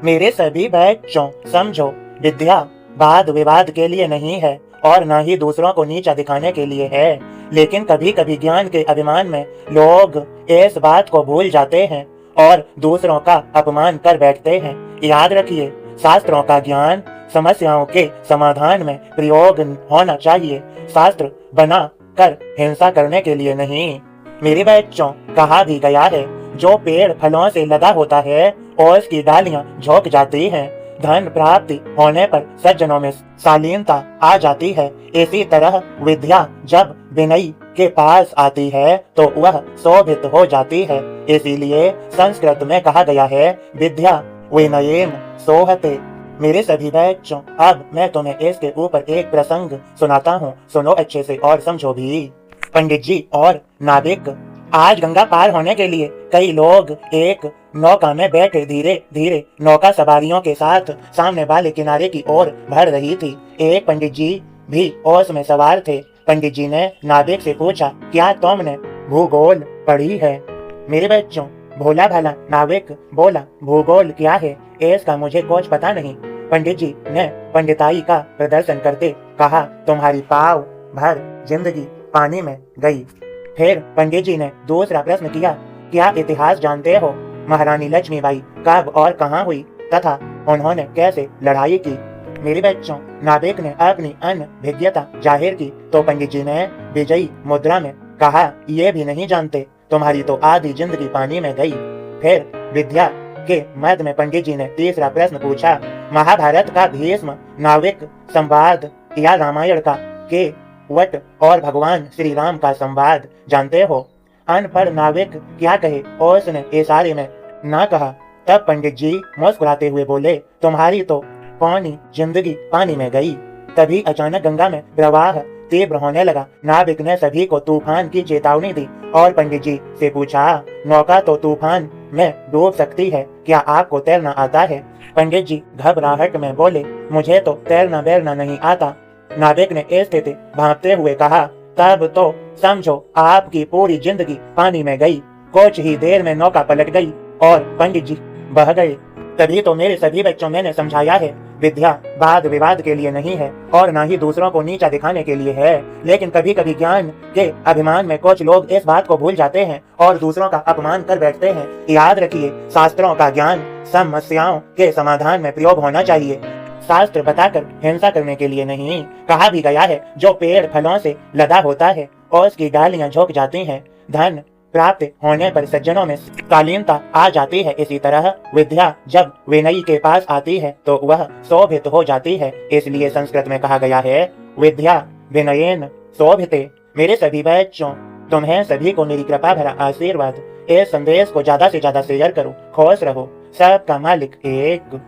मेरे सभी बच्चों, समझो, विद्या वाद विवाद के लिए नहीं है और न ही दूसरों को नीचा दिखाने के लिए है। लेकिन कभी कभी ज्ञान के अभिमान में लोग इस बात को भूल जाते हैं और दूसरों का अपमान कर बैठते हैं। याद रखिए, शास्त्रों का ज्ञान समस्याओं के समाधान में प्रयोग होना चाहिए, शास्त्र बना कर हिंसा करने के लिए नहीं। मेरे बच्चों, कहा भी गया है, जो पेड़ फलों से लदा होता है और उसकी डालियां झुक जाती हैं, धन प्राप्ति होने पर सज्जनों में शालीनता आ जाती है। इसी तरह विद्या जब विनयी के पास आती है तो वह शोभित हो जाती है। इसीलिए संस्कृत में कहा गया है, विद्या विनयेन सोहते। मेरे सभी बच्चों, अब मैं तुम्हें इसके ऊपर एक प्रसंग सुनाता हूँ, सुनो अच्छे से और समझो भी। पंडित जी और नाविक। आज गंगा पार होने के लिए कई लोग एक नौका में बैठे धीरे धीरे नौका सवारियों के साथ सामने वाले किनारे की ओर बढ़ रही थी। एक पंडित जी भी ओस में सवार थे। पंडित जी ने नाविक से पूछा, क्या तुमने भूगोल पढ़ी है? मेरे बच्चों, भोला भाला नाविक बोला, भूगोल क्या है, इसका मुझे कुछ पता नहीं। पंडित जी ने पंडिताई का प्रदर्शन करते कहा, तुम्हारी पाव भर जिंदगी पानी में गई। फिर पंडित जी ने दूसरा प्रश्न किया, क्या इतिहास जानते हो? महारानी लक्ष्मीबाई कब और कहाँ हुई तथा उन्होंने कैसे लड़ाई की? मेरे बच्चों, नाविक ने अपनी अनभिज्ञता जाहिर की तो पंडित जी ने विजयी मुद्रा में कहा, ये भी नहीं जानते, तुम्हारी तो आधी जिंदगी पानी में गई। फिर विद्या के मध्य में पंडित जी ने तीसरा प्रश्न पूछा, महाभारत का भीष्म नाविक संवाद या रामायण का के वट और भगवान श्री राम का संवाद जानते हो? अनपढ़ नाविक क्या कहे, उसने इशारे में ना कहा। तब पंडित जी मुस्कुराते हुए बोले, तुम्हारी तो पौनी जिंदगी पानी में गई। तभी अचानक गंगा में प्रवाह तीव्र होने लगा। नाविक ने सभी को तूफान की चेतावनी दी और पंडित जी से पूछा, नौका तो तूफान में डूब सकती है, क्या आपको तैरना आता है? पंडित जी घबराहट में बोले, मुझे तो तैरना बैरना नहीं आता। नाविक ने स्थिति भांपते हुए कहा, तब तो समझो आपकी पूरी जिंदगी पानी में गई। कुछ ही देर में नौका पलट गई और पंडित जी बह गए। तभी तो मेरे सभी बच्चों, मैंने समझाया है, विद्या वाद विवाद के लिए नहीं है और न ही दूसरों को नीचा दिखाने के लिए है। लेकिन कभी कभी ज्ञान के अभिमान में कुछ लोग इस बात को भूल जाते हैं और दूसरों का अपमान कर बैठते हैं। याद रखिए, शास्त्रों का ज्ञान समस्याओं के समाधान में प्रयोग होना चाहिए, शास्त्र बताकर हिंसा करने के लिए नहीं। कहा भी गया है, जो पेड़ फलों से लदा होता है और उसकी डालियां झुक जाती हैं, धन प्राप्त होने पर सज्जनों में शालीनता आ जाती है। इसी तरह विद्या जब विनयी के पास आती है तो वह शोभित हो जाती है। इसलिए संस्कृत में कहा गया है, विद्या विनयेन शोभिते। मेरे सभी बच्चों, तुम्हें सभी को मेरी कृपा भरा आशीर्वाद। इस संदेश को ज्यादा से ज्यादा शेयर करो। खुश रहो, सबका मालिक एक।